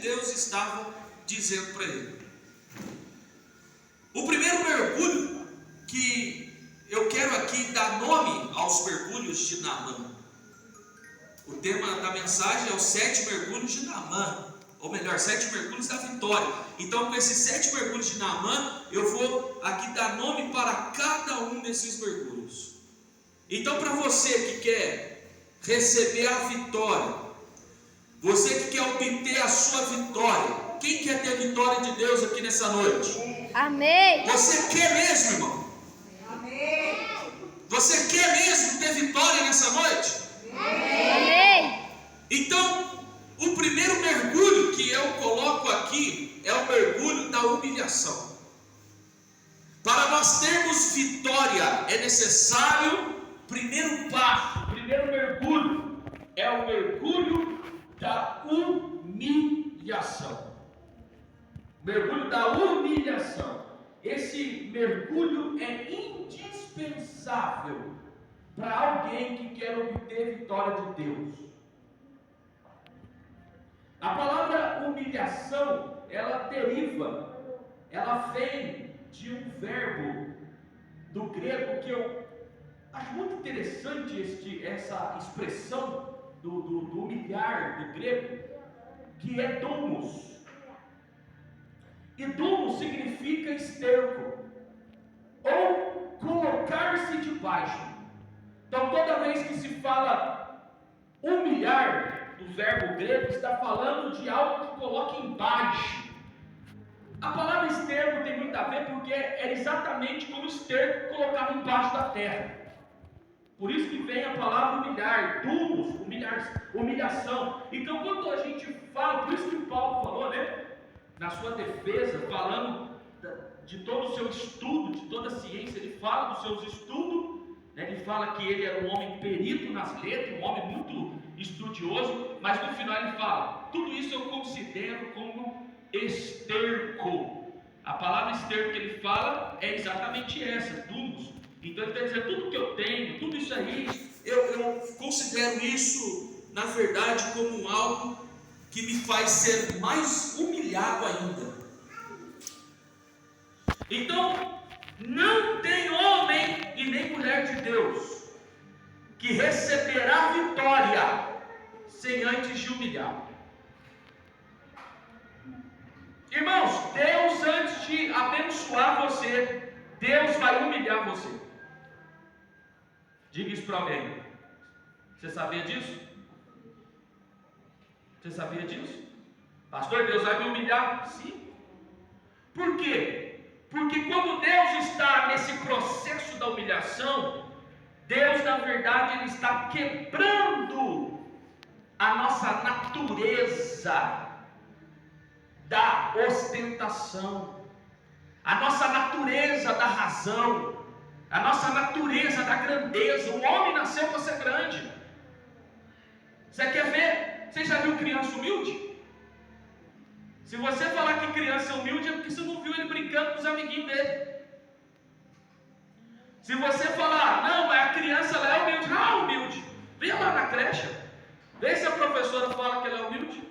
Deus estava dizendo para ele. O primeiro mergulho que eu quero aqui dar nome aos mergulhos de Naamã. O tema da mensagem é os 7 mergulhos de Naamã, ou melhor, 7 mergulhos da vitória. Então, com esses 7 mergulhos de Naamã, eu vou aqui dar nome para cada um desses mergulhos. Então, para você que quer receber a vitória, você que quer obter a sua vitória, quem quer ter a vitória de Deus aqui nessa noite? Amém. Você quer mesmo, irmão? Amém. Você quer mesmo ter vitória nessa noite? Amém. Então, o primeiro mergulho que eu coloco aqui é o mergulho da humilhação. Para nós termos vitória, é necessário, primeiro passo, o primeiro mergulho, é o mergulho da humilhação. Mergulho da humilhação. Esse mergulho é indispensável para alguém que quer obter vitória de Deus. A palavra humilhação, ela vem de um verbo do grego que eu acho muito interessante essa expressão do humilhar do grego, que é domos. E domo significa esterco, ou colocar-se debaixo. Então, toda vez que se fala humilhar, do verbo grego, está falando de algo que coloca embaixo. A palavra esterco tem muito a ver, porque era exatamente como o esterco colocava embaixo da terra. Por isso que vem a palavra humilhar, dumos, humilhação. Então, quando a gente fala, por isso que o Paulo falou, né? Na sua defesa, falando de todo o seu estudo, de toda a ciência, ele fala dos seus estudos, né? Ele fala que ele era um homem perito nas letras, um homem muito estudioso, mas no final ele fala, tudo isso eu considero como esterco. A palavra esterco que ele fala é exatamente essa, dumos. Então ele está dizendo, tudo que eu tenho, tudo isso aí, eu considero isso, na verdade, como algo que me faz ser mais humilhado ainda. Então, não tem homem e nem mulher de Deus que receberá vitória sem antes de humilhar. Irmãos, Deus, antes de abençoar você, Deus vai humilhar você. Diga isso para alguém. Você sabia disso? Você sabia disso? Pastor, Deus vai me humilhar? Sim. Por quê? Porque quando Deus está nesse processo da humilhação, Deus, na verdade, Ele está quebrando a nossa natureza da ostentação, a nossa natureza da razão, a nossa natureza da grandeza. O homem nasceu para ser grande. Você quer ver? Você já viu criança humilde? Se você falar que criança é humilde, é porque você não viu ele brincando com os amiguinhos dele. Se você falar, não, mas a criança ela é humilde. Ah, humilde. Vem lá na creche. Vê se a professora fala que ela é humilde.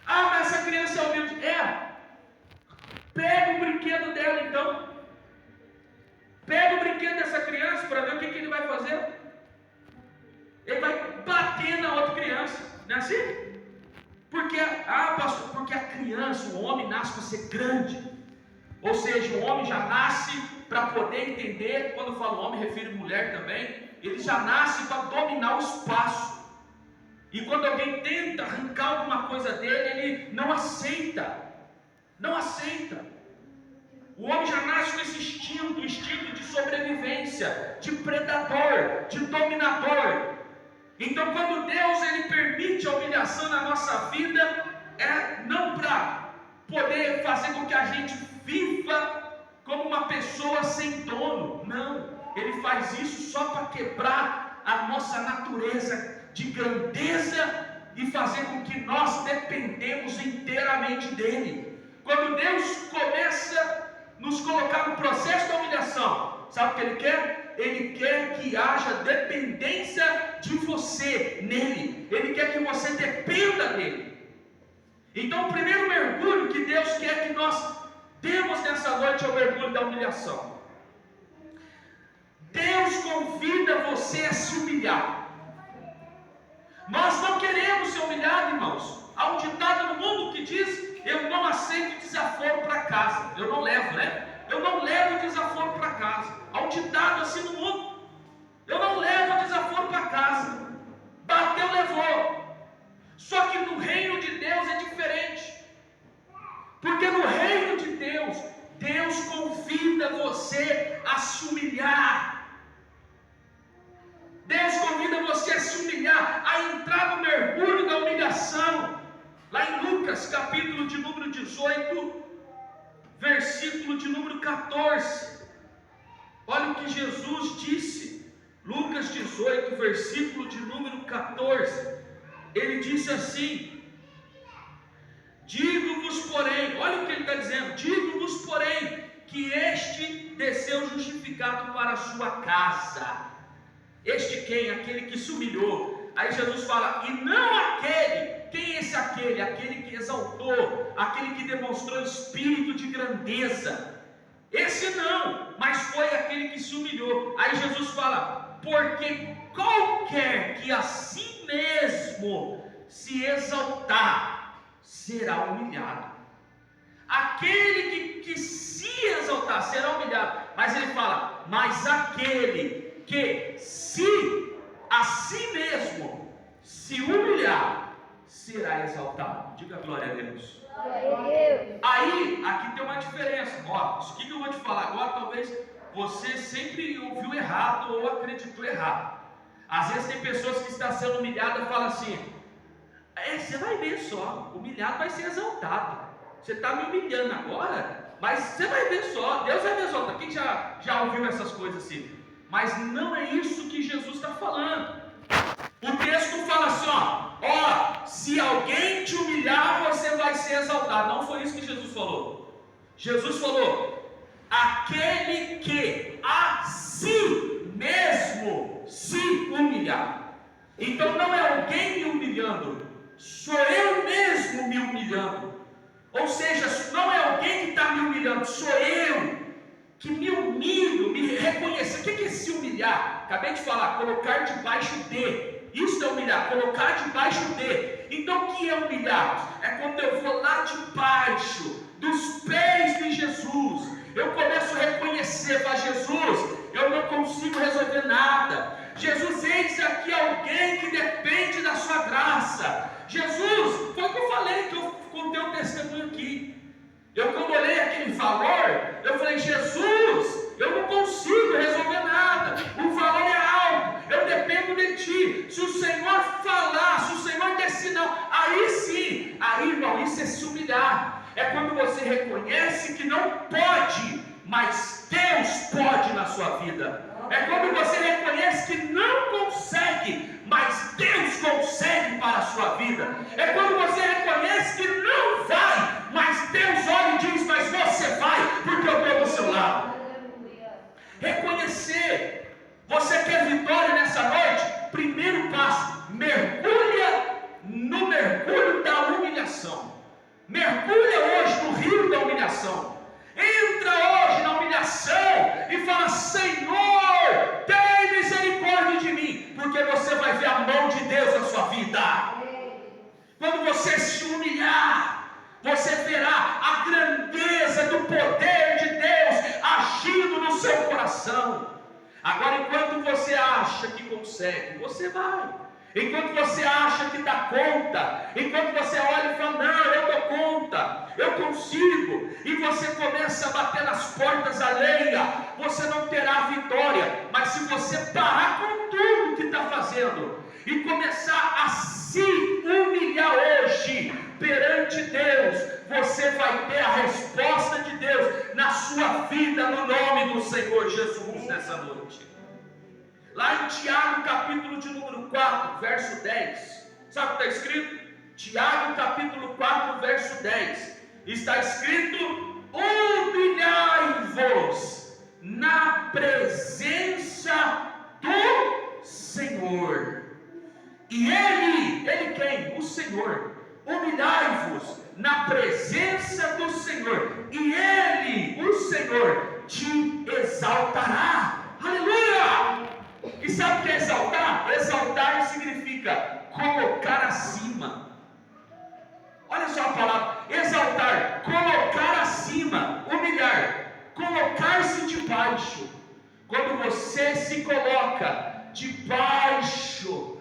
Ah, mas essa criança é humilde. É. Pega o brinquedo dela então. Pega o brinquedo dessa criança para ver o que ele vai fazer. Ele vai bater na outra criança. Não é assim? Pastor, porque a criança, o homem nasce para ser grande. Ou seja, o homem já nasce para poder entender. Quando eu falo homem, refiro mulher também. Ele já nasce para dominar o espaço. E quando alguém tenta arrancar alguma coisa dele, ele não aceita. Não aceita. O homem já nasce com esse instinto de sobrevivência, de predador, de dominador. Então, quando Deus ele permite a humilhação na nossa vida, é não para poder fazer com que a gente viva como uma pessoa sem dono. Não, Ele faz isso só para quebrar a nossa natureza de grandeza e fazer com que nós dependemos inteiramente dEle. Quando Deus começa a nos colocar no processo da humilhação, sabe o que Ele quer? Ele quer que haja dependência de você nele. Ele quer que você dependa dele. Então o primeiro mergulho que Deus quer que nós demos nessa noite é o mergulho da humilhação. Deus convida você a se humilhar. Nós não queremos ser humilhados, irmãos. Há um ditado no mundo que diz: eu não aceito desaforo para casa. Eu não levo, né? Eu não levo desaforo para casa. Há um ditado assim no mundo: eu não levo desaforo para casa. Bateu, levou. Só que no reino de Deus é diferente. Porque no reino de Deus, Deus convida você a se humilhar. Deus convida você a se humilhar, a entrar no mergulho da humilhação. Lá em Lucas, capítulo de número 18, versículo de número 14. Olha o que Jesus disse. Lucas 18, versículo de número 14. Ele disse assim: digo-vos, porém, olha o que ele está dizendo: digo-vos, porém, que este desceu justificado para a sua casa. Este quem? Aquele que se humilhou. Aí Jesus fala: e não aquele. Quem é esse aquele? Aquele que exaltou, aquele que demonstrou espírito de grandeza. Esse não, mas foi aquele que se humilhou. Aí Jesus fala: porque qualquer que a si mesmo se exaltar, será humilhado. Aquele que se exaltar, será humilhado. Mas ele fala: mas aquele que se a si mesmo se humilhar, será exaltado. Diga glória a Deus. Aí, aqui tem uma diferença. Ó, isso que eu vou te falar agora, talvez você sempre ouviu errado ou acreditou errado. Às vezes tem pessoas que estão sendo humilhadas e falam assim: você vai ver só, humilhado vai ser exaltado. Você está me humilhando agora, mas você vai ver só, Deus vai me exaltar. Quem já ouviu essas coisas assim? Mas não é isso que Jesus está falando. O texto fala assim, ó, se alguém te humilhar, você vai ser exaltado. Não foi isso que Jesus falou. Jesus falou: aquele que a si mesmo se humilhar. Então não é alguém me humilhando, sou eu mesmo me humilhando. Ou seja, não é alguém que está me humilhando, sou eu que me humilho, me reconheço. O que é se humilhar? Acabei de falar: colocar debaixo de. Isso é humilhar, colocar debaixo de. Então o que é humilhar? É quando eu vou lá debaixo dos pés de Jesus. Eu começo a reconhecer: para Jesus, eu não consigo resolver nada. Jesus, eis aqui alguém que depende da sua graça. Jesus, foi o que eu falei, que eu contei um testemunho aqui. Quando olhei aquele valor, eu falei: Jesus, eu não consigo resolver nada, o valor é alto, eu dependo de Ti. Se o Senhor falar, se o Senhor der sinal, aí sim, aí, irmão, isso é se humilhar. É quando você reconhece que não pode, mas Deus pode na sua vida. É quando você reconhece que não consegue, mas Deus consegue para a sua vida. É quando você reconhece que não vai, mas Deus olha e diz: mas você vai, porque eu estou do seu lado. Reconhecer. Você quer vitória nessa noite? Primeiro passo: mergulha no mergulho da humilhação. Mergulha hoje no rio da humilhação. Entra hoje na humilhação e fala: Senhor, tem misericórdia de mim, porque você vai ver a mão de Deus na sua vida. Quando você se humilhar, você verá a grandeza do poder de Deus agindo no seu coração. Agora, enquanto você acha que consegue, você vai. Enquanto você acha que dá conta, enquanto você olha e fala: não, eu dou conta, eu consigo, e você começa a bater nas portas alheias, você não terá vitória. Mas se você parar com tudo que está fazendo e começar a se humilhar hoje perante Deus, você vai ter a resposta de Deus na sua vida, no nome do Senhor Jesus, nessa noite. Lá em Tiago, capítulo de número 4, verso 10. Sabe o que está escrito? Tiago, capítulo 4, verso 10. Está escrito: humilhai-vos na presença do Senhor. E Ele quem? O Senhor. Humilhai-vos presença do Senhor, e Ele, o Senhor, te exaltará. Aleluia! E sabe o que é exaltar? Exaltar significa colocar acima. Olha só a palavra, exaltar, colocar acima, humilhar, colocar-se debaixo. Quando você se coloca debaixo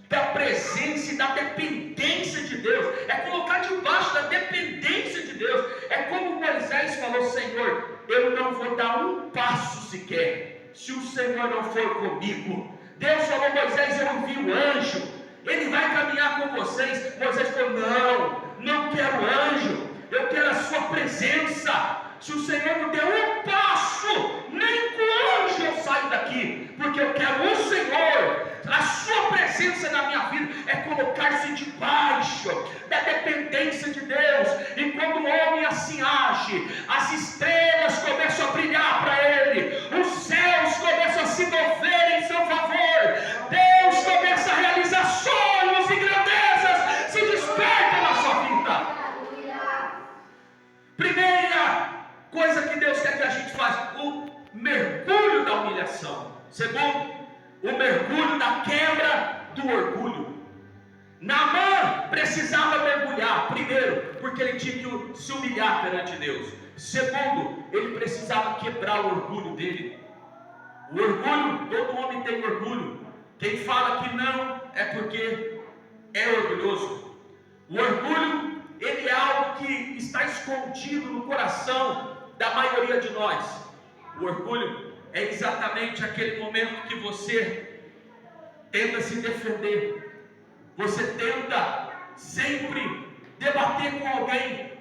da presença e da dependência de Deus, é colocar debaixo da dependência de Deus. É como Moisés falou: Senhor, eu não vou dar um passo sequer se o Senhor não for comigo. Deus falou: Moisés, eu envio um anjo, ele vai caminhar com vocês. Moisés falou: não quero anjo, eu quero a sua presença. Se o Senhor não der um passo, nem com anjo eu saio daqui, porque eu quero o Senhor. A sua presença na minha vida é colocar-se debaixo da dependência de Deus. E quando o homem assim age, as estrelas começam a brilhar para ele, os céus começam a se mover em seu favor, Deus começa a realizar sonhos e grandezas, se desperta na sua vida. Primeira coisa que Deus quer que a gente faça: o mergulho da humilhação. Segundo, o mergulho da quebra do orgulho. Naamã precisava mergulhar, primeiro, porque ele tinha que se humilhar perante Deus. Segundo, ele precisava quebrar o orgulho dele. O orgulho, todo homem tem orgulho. Quem fala que não é porque é orgulhoso. O orgulho, ele é algo que está escondido no coração da maioria de nós. O orgulho é exatamente aquele momento que você tenta se defender, você tenta sempre debater com alguém,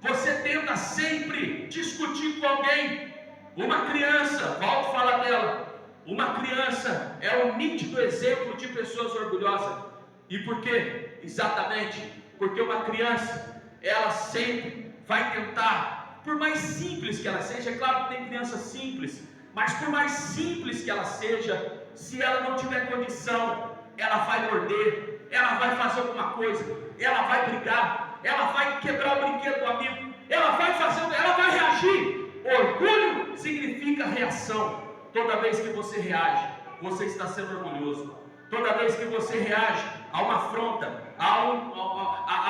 você tenta sempre discutir com alguém. Uma criança, Paulo fala dela, uma criança é um nítido exemplo de pessoas orgulhosas. E por quê? Exatamente porque uma criança, ela sempre vai tentar, por mais simples que ela seja, é claro que tem criança simples, mas por mais simples que ela seja, se ela não tiver condição, ela vai morder, ela vai fazer alguma coisa, ela vai brigar, ela vai quebrar o brinquedo do amigo, ela vai reagir. Orgulho significa reação. Toda vez que você reage, você está sendo orgulhoso. Toda vez que você reage a uma afronta, a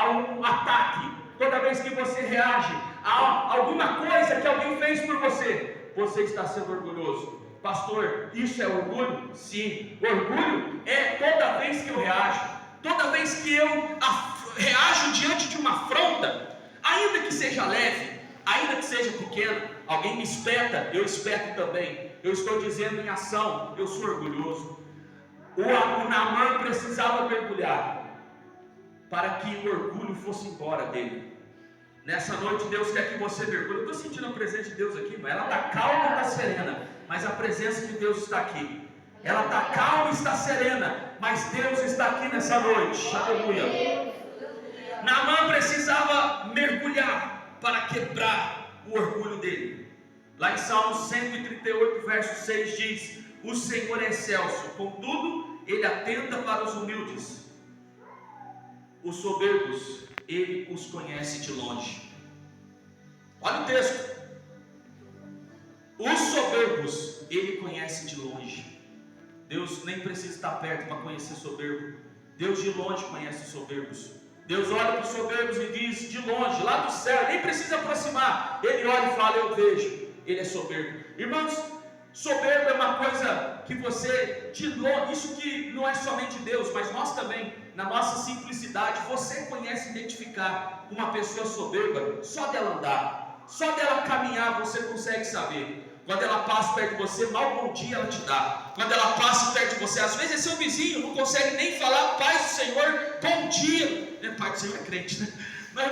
um ataque, toda vez que você reage a alguma coisa que alguém fez por você, você está sendo orgulhoso. Pastor, isso é orgulho? Sim. Orgulho é toda vez que eu reajo, toda vez que eu reajo diante de uma afronta, ainda que seja leve, ainda que seja pequena, alguém me espeta, eu espeto também. Eu estou dizendo em ação, eu sou orgulhoso. O Naamã precisava mergulhar para que o orgulho fosse embora dele. Nessa noite Deus quer que você mergulhe. Eu estou sentindo a presença de Deus aqui, mas ela está calma e está serena, mas a presença de Deus está aqui. Ela está calma e está serena, mas Deus está aqui nessa noite. Aleluia. Naamã precisava mergulhar para quebrar o orgulho dele. Lá em Salmo 138, verso 6 diz: o Senhor é excelso, contudo Ele atenta para os humildes. Os soberbos Ele os conhece de longe. Olha o texto. Os soberbos Ele conhece de longe. Deus nem precisa estar perto para conhecer soberbo. Deus de longe conhece soberbos. Deus olha para os soberbos e diz de longe, lá do céu, nem precisa aproximar. Ele olha e fala: eu vejo. Ele é soberbo. Irmãos, soberbo é uma coisa que você, de longe, isso que não é somente Deus, mas nós também, na nossa simplicidade, você conhece identificar uma pessoa soberba só dela andar, só dela caminhar, você consegue saber. Quando ela passa perto de você, mal bom dia ela te dá. Quando ela passa perto de você, às vezes é seu vizinho, não consegue nem falar paz do Senhor, bom dia. Pai do Senhor é crente, né?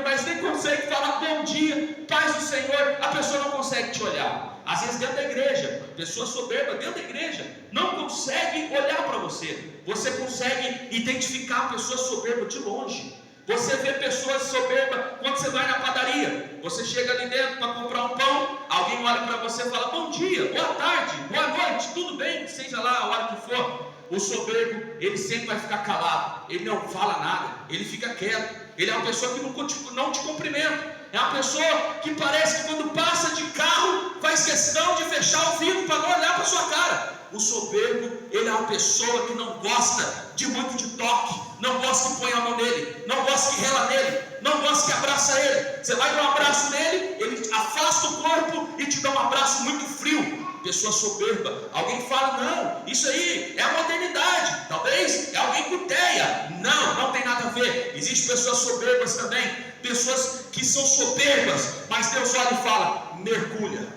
Mas nem consegue falar bom dia, paz do Senhor, a pessoa não consegue te olhar. Às vezes dentro da igreja, pessoa soberba dentro da igreja não consegue olhar para você. Você consegue identificar a pessoa soberba de longe. Você vê pessoas soberbas quando você vai na padaria. Você chega ali dentro para comprar um pão, alguém olha para você e fala: bom dia, boa tarde, boa noite, tudo bem, seja lá a hora que for. O soberbo, ele sempre vai ficar calado, ele não fala nada, ele fica quieto. Ele é uma pessoa que não te cumprimenta. É uma pessoa que parece que quando passa de carro faz questão de fechar o vidro para não olhar para sua cara. O soberbo, ele é uma pessoa que não gosta de muito de toque, não gosta que põe a mão nele, não gosta que rela nele, não gosta que abraça ele. Você vai dar um abraço nele, ele afasta o corpo e te dá um abraço muito frio. Pessoa soberba. Alguém fala, não, isso aí é a modernidade, talvez é alguém com ideia. Não tem nada a ver. Existem pessoas soberbas também, pessoas que são soberbas, mas Deus olha e fala, mergulha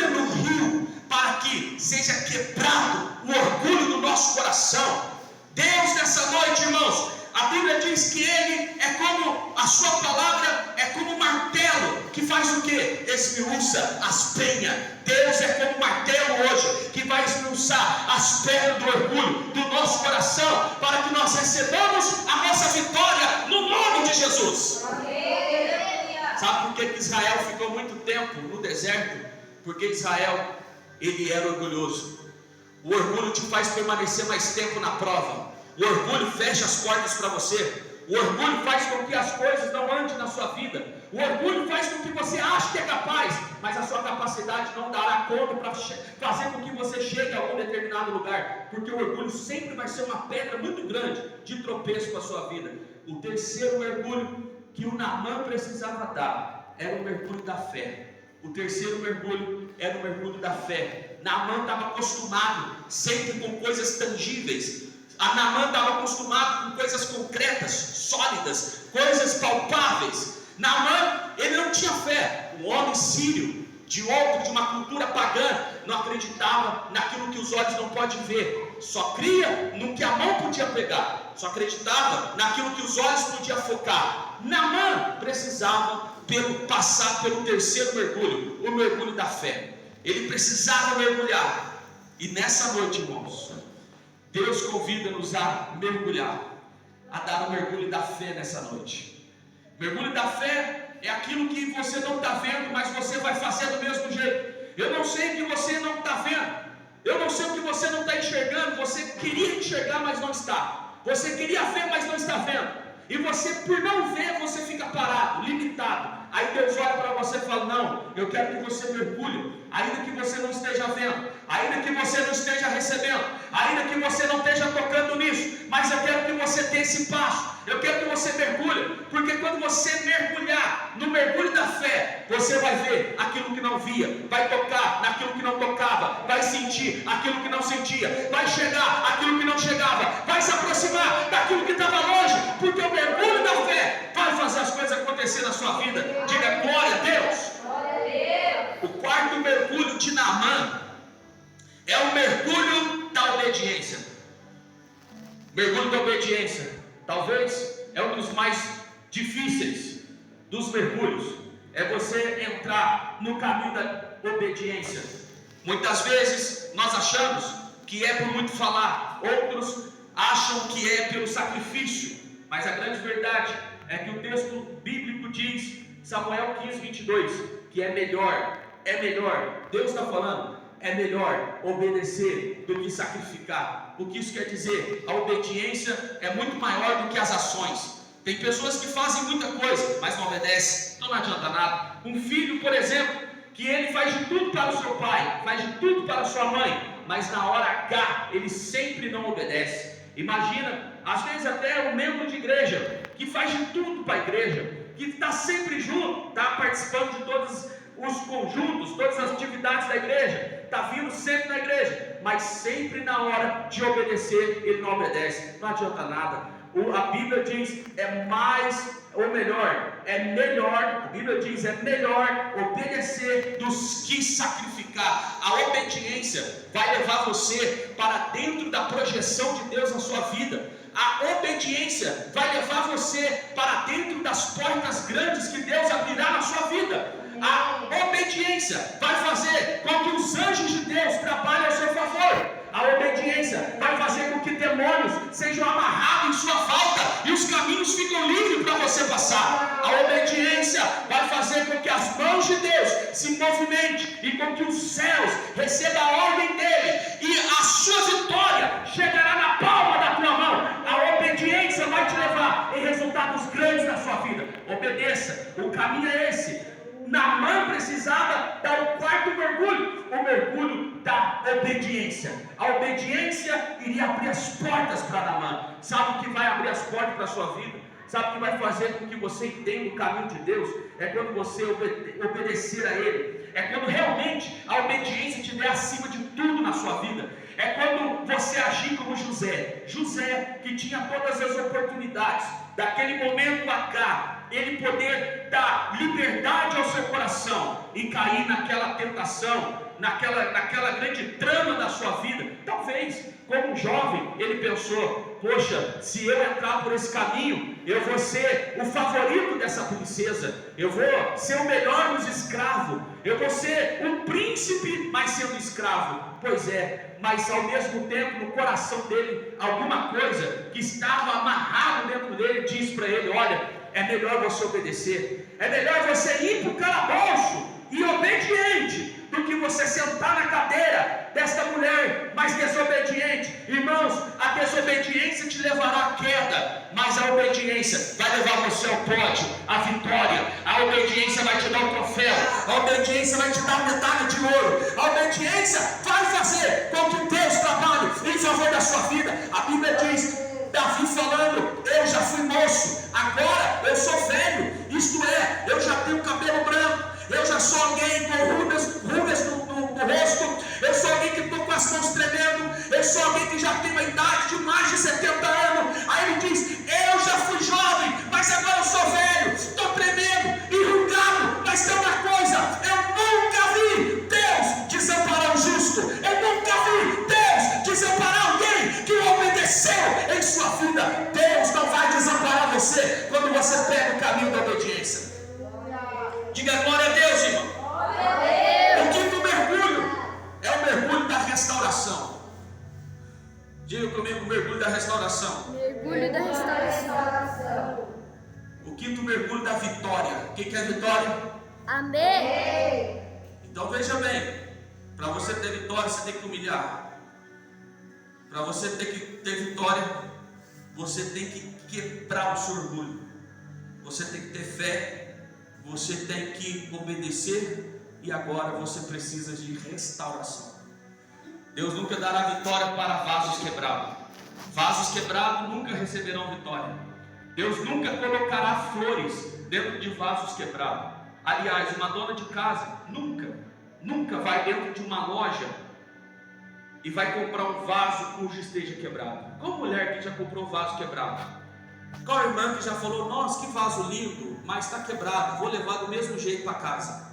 no rio, para que seja quebrado o orgulho do nosso coração. Deus, nessa noite, irmãos, a Bíblia diz que Ele é como, a sua palavra é como um martelo, que faz o quê? Esmiuça as penhas. Deus é como um martelo hoje, que vai esmiuçar as pedras do orgulho do nosso coração, para que nós recebamos a nossa vitória no nome de Jesus. Sabe por que Israel ficou muito tempo no deserto? Porque Israel, ele era orgulhoso. O orgulho te faz permanecer mais tempo na prova. O orgulho fecha as portas para você. O orgulho faz com que as coisas não andem na sua vida. O orgulho faz com que você ache que é capaz, mas a sua capacidade não dará conta para fazer com que você chegue a algum determinado lugar. Porque o orgulho sempre vai ser uma pedra muito grande de tropeço para a sua vida. O terceiro mergulho que o Naamã precisava dar era o mergulho da fé. O terceiro mergulho era o mergulho da fé. Naamã estava acostumado sempre com coisas tangíveis. A Naamã estava acostumado com coisas concretas, sólidas, coisas palpáveis. Naamã, ele não tinha fé. Um homem sírio, de uma cultura pagã, não acreditava naquilo que os olhos não podem ver. Só cria no que a mão podia pegar. Só acreditava naquilo que os olhos podiam focar. Naamã precisava passar pelo terceiro mergulho, o mergulho da fé. Ele precisava mergulhar. E nessa noite, irmãos, Deus convida-nos a mergulhar, a dar o mergulho da fé nessa noite. Mergulho da fé é aquilo que você não está vendo, mas você vai fazer do mesmo jeito. Eu não sei o que você não está vendo, eu não sei o que você não está enxergando. Você queria enxergar, mas não está. Você queria ver, mas não está vendo. E você, por não ver, você fica parado, limitado. Aí Deus olha para você e fala, não, eu quero que você mergulhe, ainda que você não esteja vendo, ainda que você não esteja recebendo, ainda que você não esteja tocando nisso, mas eu quero que você dê esse passo, eu quero que você mergulhe, porque quando você mergulhar no mergulho da fé, você vai ver aquilo que não via, vai tocar naquilo que não tocava, vai sentir aquilo que não sentia, vai chegar aquilo que não chegava, vai se aproximar daquilo que estava longe, porque o mergulho da fé vai fazer as coisas acontecer na sua vida. Diga glória a Deus. O quarto mergulho de Naamã é o mergulho da obediência. Mergulho da obediência talvez é um dos mais difíceis dos mergulhos. É você entrar no caminho da obediência. Muitas vezes nós achamos que é por muito falar, outros acham que é pelo sacrifício, mas a grande verdade é que o texto bíblico diz, Samuel 15, 22, que é melhor, Deus está falando, é melhor obedecer do que sacrificar. O que isso quer dizer? A obediência é muito maior do que as ações. Tem pessoas que fazem muita coisa, mas não obedecem, então não adianta nada. Um filho, por exemplo, que ele faz de tudo para o seu pai, faz de tudo para a sua mãe, mas na hora H, ele sempre não obedece. Imagina, às vezes até um membro de igreja, que faz de tudo para a igreja, que está sempre junto, está participando de todos os conjuntos, todas as atividades da igreja, está vindo sempre na igreja, mas sempre na hora de obedecer, ele não obedece, não adianta nada. A Bíblia diz, a Bíblia diz, é melhor obedecer do que sacrificar. A obediência vai levar você para dentro da projeção de Deus na sua vida. A obediência vai levar você para dentro das portas grandes que Deus abrirá na sua vida. A obediência vai fazer com que os anjos de Deus trabalhem ao seu favor. A obediência vai fazer com que demônios sejam amarrados em sua falta e os caminhos ficam livres para você passar. A obediência vai fazer com que as mãos de Deus se movimentem e com que os céus recebam a ordem dele e a sua vitória chegará na palma da tua mão. A obediência vai te levar em resultados grandes na sua vida. obedeça. O caminho é esse. Naamã precisava dar o quarto mergulho, o mergulho da obediência. A obediência iria abrir as portas para Naamã. Sabe o que vai abrir as portas para a sua vida? Sabe o que vai fazer com que você entenda o caminho de Deus? É quando você obedecer a Ele. É quando realmente a obediência estiver acima de tudo na sua vida. É quando você agir como José. José, que tinha todas as oportunidades, daquele momento a cá, ele poder dar liberdade ao seu coração e cair naquela tentação, naquela grande trama da sua vida. Talvez, como um jovem, ele pensou: poxa, se eu entrar por esse caminho, eu vou ser o favorito dessa princesa, eu vou ser o melhor dos escravos, eu vou ser um príncipe, mas sendo escravo. Pois é, mas ao mesmo tempo, no coração dele, alguma coisa que estava amarrado dentro dele diz para ele: olha, é melhor você obedecer, é melhor você ir para o calabouço e obediente, do que você sentar na cadeira desta mulher mais desobediente. Irmãos, a desobediência te levará à queda, mas a obediência vai levar você ao pódio, à vitória. A obediência vai te dar um troféu, a obediência vai te dar medalha de ouro, a obediência vai fazer com que Deus trabalhe em favor da sua vida. A Bíblia diz, Davi falando: eu já fui moço, agora eu sou velho, isto é, eu já tenho cabelo branco, eu já sou alguém com rugas no rosto, eu sou alguém que estou com as mãos tremendo, eu sou alguém que já tem a idade de mais de 70 anos. Aí ele diz: eu já fui jovem, mas agora eu sou velho, estou tremendo, enrugado. Mas tem uma coisa: eu nunca vi Deus desamparar o justo, eu nunca vi Deus desamparar alguém que obedeceu em sua vida. Deus não vai desamparar você quando você pega o caminho da obediência. Diga glória a Deus, irmão. O quinto mergulho é o mergulho da restauração. Diga comigo: o mergulho da restauração. Mergulho da restauração. O quinto mergulho da vitória. O que é vitória? Amém. Então veja bem, para você ter vitória, você tem que humilhar. Para você ter vitória, você tem que quebrar o seu orgulho. Você tem que ter fé. Você tem que obedecer. E agora você precisa de restauração. Deus nunca dará vitória para vasos quebrados. Vasos quebrados nunca receberão vitória. Deus nunca colocará flores dentro de vasos quebrados. Aliás, uma dona de casa nunca vai dentro de uma loja e vai comprar um vaso cujo esteja quebrado. Qual mulher que já comprou vaso quebrado? Qual irmã que já falou: nossa, que vaso lindo, mas está quebrado, vou levar do mesmo jeito para casa?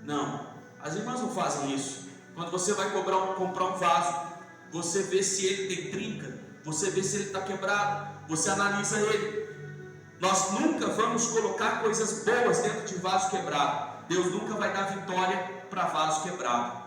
Não, as irmãs não fazem isso. Quando você vai comprar um vaso, você vê se ele tem trinca, você vê se ele está quebrado, você analisa ele. Nós nunca vamos colocar coisas boas dentro de vaso quebrado. Deus nunca vai dar vitória para vaso quebrado.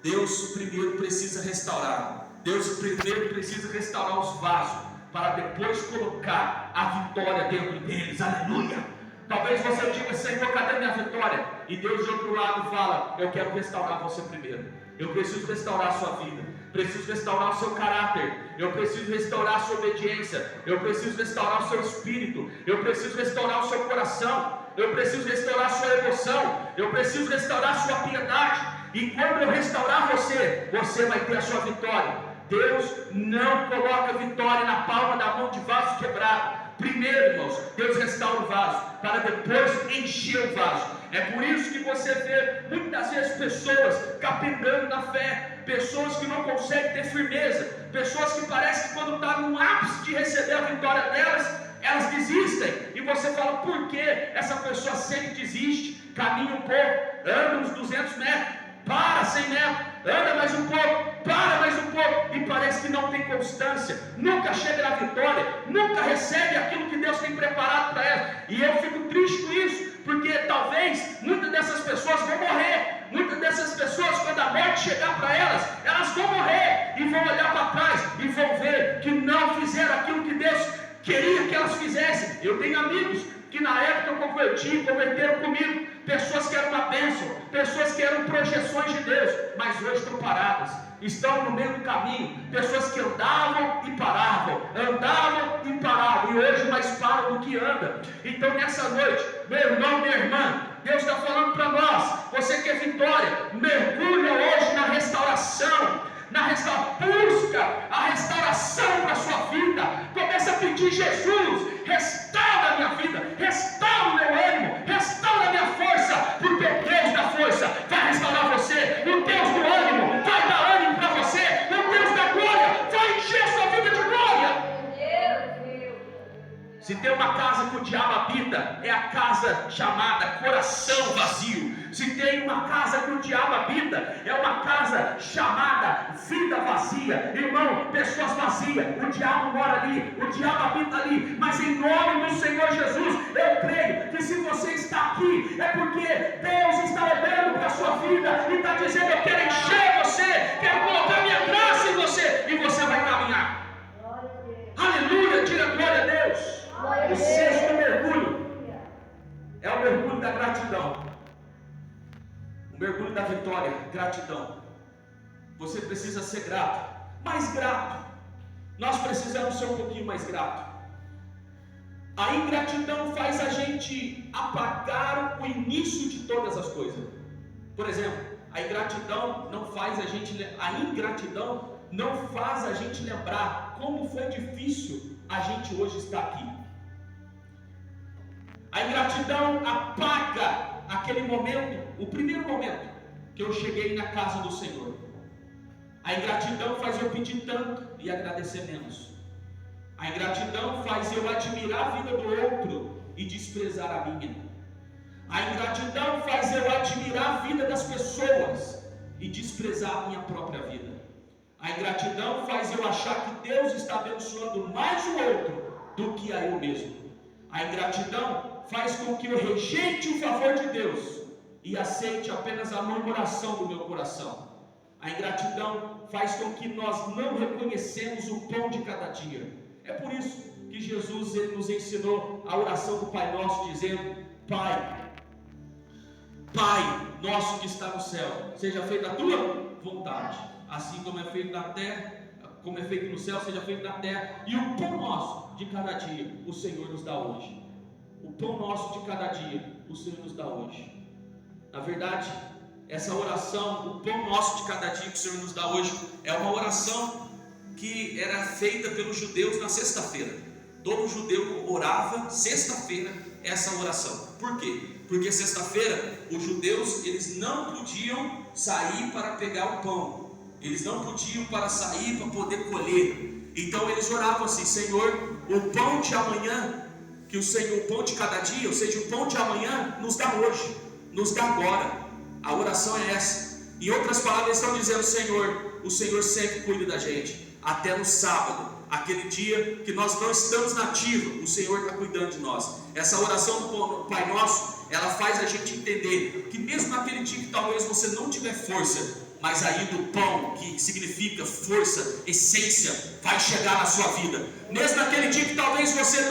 Deus primeiro precisa restaurar. Deus primeiro precisa restaurar os vasos, para depois colocar a vitória dentro deles. Aleluia! Talvez você diga: Senhor, cadê minha vitória? E Deus de outro lado fala: eu quero restaurar você primeiro. Eu preciso restaurar a sua vida, preciso restaurar o seu caráter, eu preciso restaurar a sua obediência, eu preciso restaurar o seu espírito, eu preciso restaurar o seu coração, eu preciso restaurar a sua emoção, eu preciso restaurar a sua piedade. E quando eu restaurar você, você vai ter a sua vitória. Deus não coloca vitória na palma da mão de vaso quebrado. Primeiro, irmãos, Deus restaura o vaso, para depois encher o vaso. É por isso que você vê muitas vezes pessoas capengando na fé, pessoas que não conseguem ter firmeza, pessoas que parece que quando está no ápice de receber a vitória delas, elas desistem. E você fala: por que essa pessoa sempre desiste? Caminha um pouco, anda uns 200 metros, para 100 metros, anda mais um pouco, para mais um pouco, e parece que não tem constância, nunca chega na vitória, nunca recebe aquilo que Deus tem preparado para ela. E eu fico triste com isso, porque talvez muitas dessas pessoas vão morrer. Muitas dessas pessoas, quando a morte chegar para elas, elas vão morrer e vão olhar para trás e vão ver que não fizeram aquilo que Deus queria que elas fizessem. Eu tenho amigos que na época eu converteram comigo, pessoas que eram uma bênção, pessoas que eram projeções de Deus, mas hoje estão paradas, estão no meio do caminho, pessoas que andavam e paravam, e hoje mais param do que anda. Então nessa noite, meu irmão, minha irmã, Deus está falando para nós, você quer vitória, mergulha hoje na restauração, busca a restauração para a sua vida, começa a pedir: Jesus, restaura a minha vida, restaura o meu ânimo, restaura a minha força, porque o Deus da força vai restaurar você, o Deus do ânimo vai dar ânimo para você, o Deus da glória vai encher a sua vida de glória. Se tem uma casa que o diabo habita, é a casa chamada coração vazio. Se tem uma casa que o diabo habita, é uma casa chamada vida vazia. Irmão, pessoas vazias, o diabo mora ali, o diabo habita ali. Mas em nome do Senhor Jesus, eu creio que se você está aqui, é porque Deus está olhando para a sua vida e está dizendo: eu quero encher você, quero colocar minha graça em você, e você vai caminhar. Aleluia, diga glória a Deus. O sexto mergulho é o mergulho da gratidão, o mergulho da vitória, gratidão. Você precisa ser grato, mais grato. Nós precisamos ser um pouquinho mais grato. A ingratidão faz a gente apagar o início de todas as coisas. Por exemplo, a ingratidão não faz a gente lembrar como foi difícil a gente hoje estar aqui. A ingratidão apaga aquele momento, o primeiro momento que eu cheguei na casa do Senhor. A ingratidão faz eu pedir tanto e agradecer menos. A ingratidão faz eu admirar a vida do outro e desprezar a minha. A ingratidão faz eu admirar a vida das pessoas e desprezar a minha própria vida. A ingratidão faz eu achar que Deus está abençoando mais o outro do que a eu mesmo. A ingratidão faz com que eu rejeite o favor de Deus e aceite apenas a murmuração do meu coração. A ingratidão faz com que nós não reconhecemos o pão de cada dia. É por isso que Jesus ele nos ensinou a oração do Pai Nosso, dizendo: Pai nosso que está no céu, seja feita a tua vontade, assim como é feito na terra, como é feito no céu, seja feito na terra. E o pão nosso de cada dia o Senhor nos dá hoje. O pão nosso de cada dia o Senhor nos dá hoje. Na verdade, essa oração, o pão nosso de cada dia que o Senhor nos dá hoje, é uma oração que era feita pelos judeus na sexta-feira. Todo judeu orava sexta-feira essa oração. Por quê? Porque sexta-feira os judeus eles não podiam sair para pegar o pão. Eles não podiam para sair para poder colher. Então eles oravam assim: Senhor, o pão de amanhã, que o Senhor, o pão de cada dia, ou seja, o pão de amanhã, nos dá hoje, nos dá agora. A oração é essa. Em outras palavras, estão dizendo: Senhor, o Senhor sempre cuida da gente, até no sábado, aquele dia que nós não estamos na ativa, o Senhor está cuidando de nós. Essa oração do Pai Nosso, ela faz a gente entender que mesmo naquele dia que talvez você não tiver força, mas aí do pão, que significa força, essência, vai chegar na sua vida. Mesmo naquele dia que talvez você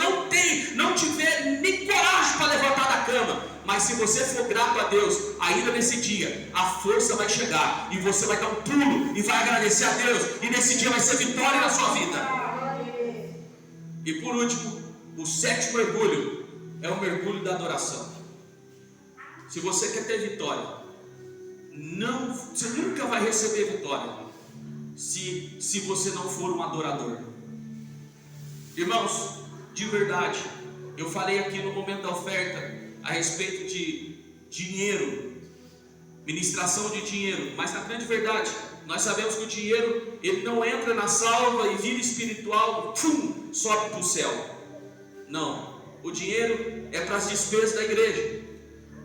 não tiver nem coragem para levantar da cama, mas se você for grato a Deus, ainda nesse dia, a força vai chegar, e você vai dar um pulo, e vai agradecer a Deus, e nesse dia vai ser vitória na sua vida. E por último, o sétimo mergulho, é o mergulho da adoração. Se você quer ter vitória, você nunca vai receber vitória se você não for um adorador. Irmãos, de verdade, eu falei aqui no momento da oferta a respeito de dinheiro, ministração de dinheiro, mas na grande verdade, nós sabemos que o dinheiro ele não entra na salva e vira espiritual, sobe para o céu. Não, o dinheiro é para as despesas da igreja.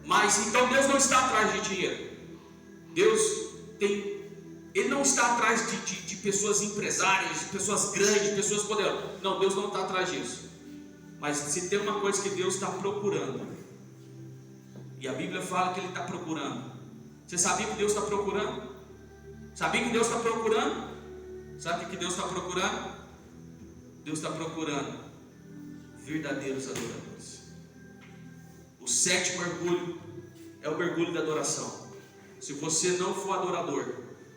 Mas então Deus não está atrás de dinheiro. Ele não está atrás de pessoas empresárias, de pessoas grandes, de pessoas poderosas. Não, Deus não está atrás disso. Mas se tem uma coisa que Deus está procurando, e a Bíblia fala que Ele está procurando. Você sabia que Deus está procurando? Sabia que Deus está procurando? Sabe o que Deus está procurando? Deus está procurando verdadeiros adoradores. O sétimo mergulho é o mergulho da adoração. Se você não for adorador,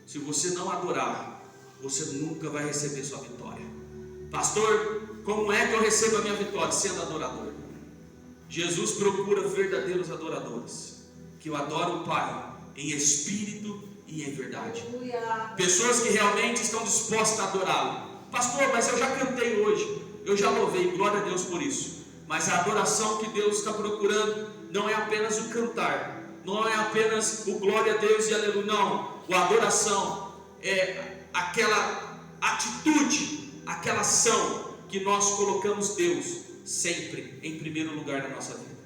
se você não adorar, você nunca vai receber sua vitória. Pastor, como é que eu recebo a minha vitória? Sendo adorador. Jesus procura verdadeiros adoradores, que o adoram o Pai em espírito e em verdade. Pessoas que realmente estão dispostas a adorá-lo. Pastor, mas eu já cantei hoje, eu já louvei, glória a Deus por isso. Mas a adoração que Deus está procurando não é apenas o cantar, não é apenas o glória a Deus e aleluia, não. A adoração é aquela atitude, aquela ação que nós colocamos Deus sempre em primeiro lugar na nossa vida.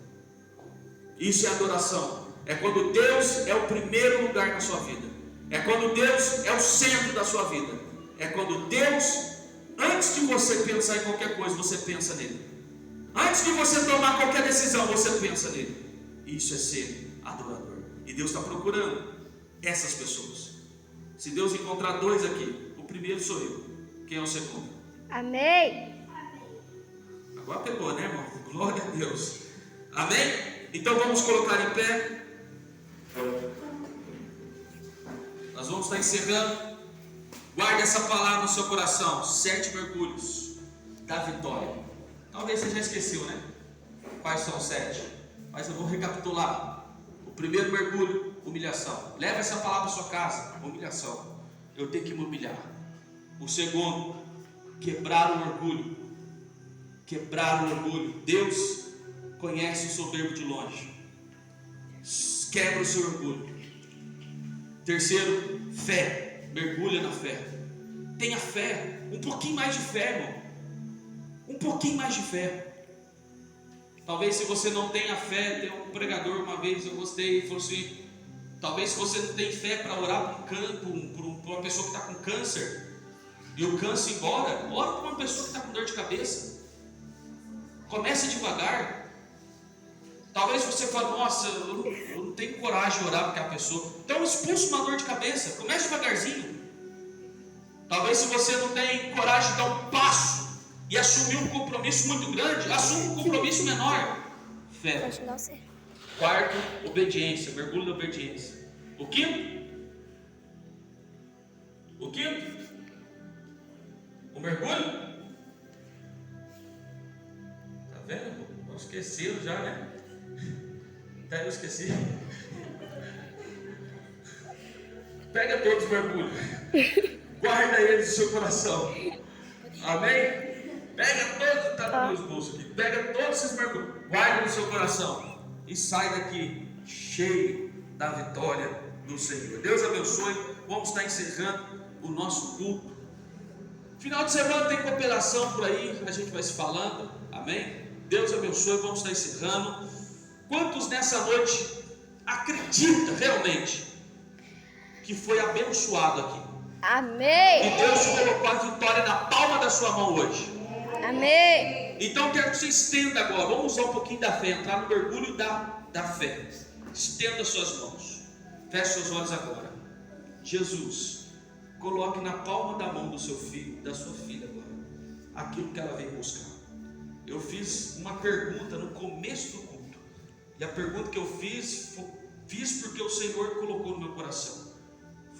Isso é adoração. É quando Deus é o primeiro lugar na sua vida. É quando Deus é o centro da sua vida. É quando Deus, antes de você pensar em qualquer coisa, você pensa nele. Antes de você tomar qualquer decisão, você pensa nele. Isso é ser adorador. E Deus está procurando essas pessoas. Se Deus encontrar dois aqui, o primeiro sou eu. Quem é o segundo? Amém. Agora pegou, né, irmão? Glória a Deus. Amém? Então vamos colocar em pé. Nós vamos estar encerrando. Guarde essa palavra no seu coração. 7 mergulhos da vitória. Talvez você já esqueceu, né? Quais são os 7? Mas eu vou recapitular. O primeiro mergulho, humilhação. Leva essa palavra à sua casa. Humilhação. Eu tenho que me humilhar. O segundo, quebrar o orgulho. Quebrar o orgulho. Deus conhece o soberbo de longe. Quebra o seu orgulho. Terceiro, fé. Mergulha na fé. Tenha fé. Um pouquinho mais de fé, irmão. Um pouquinho mais de fé. Talvez se você não tenha fé, tem um pregador uma vez, eu gostei, falou assim: talvez se você não tem fé para orar por uma pessoa que está com câncer, e o câncer embora, ora por uma pessoa que está com dor de cabeça. Comece devagar. Talvez você fale: nossa, eu não tenho coragem de orar por aquela pessoa. Então expulse uma dor de cabeça. Comece devagarzinho. Talvez se você não tem coragem de dar um passo e assumir um compromisso muito grande, assuma um compromisso menor. Fé. Quarto, obediência. Mergulho da obediência. O quinto? O mergulho? Tá vendo? Não esqueceram já, né? Até eu esqueci. Pega todos os mergulhos. Guarda eles no seu coração. Amém? Pega todos, tá nos meus bolsos aqui. Pega todos esses mergulhos. Guarda no seu coração. E sai daqui cheio da vitória do Senhor. Deus abençoe. Vamos estar encerrando o nosso culto. Final de semana tem cooperação por aí. A gente vai se falando. Amém? Deus abençoe. Vamos estar encerrando. Quantos nessa noite acredita realmente que foi abençoado aqui? Amém. E Deus colocou a vitória na palma da sua mão hoje. Amém. Então quero que você estenda agora. Vamos usar um pouquinho da fé, entrar no mergulho da fé. Estenda suas mãos. Feche seus olhos agora. Jesus, coloque na palma da mão do seu filho, da sua filha agora, aquilo que ela veio buscar. Eu fiz uma pergunta no começo do culto. E a pergunta que eu fiz porque o Senhor colocou no meu coração.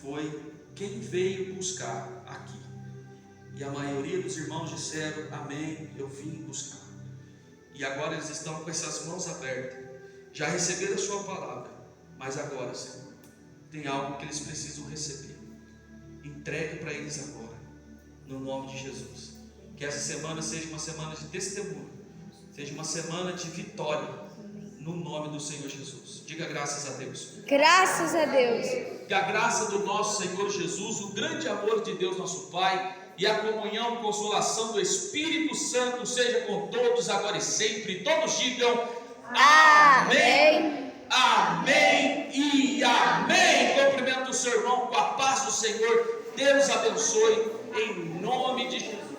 Foi: quem veio buscar aqui? E a maioria dos irmãos disseram: amém, eu vim buscar. E agora eles estão com essas mãos abertas. Já receberam a sua palavra. Mas agora, Senhor, tem algo que eles precisam receber. Entregue para eles agora, no nome de Jesus. Que essa semana seja uma semana de testemunho. Seja uma semana de vitória. No nome do Senhor Jesus. Diga graças a Deus. Graças a Deus. Que a graça do nosso Senhor Jesus, o grande amor de Deus nosso Pai, e a comunhão e consolação do Espírito Santo seja com todos agora e sempre. Todos digam amém, amém e amém. Cumprimento o seu irmão com a paz do Senhor. Deus abençoe em nome de Jesus.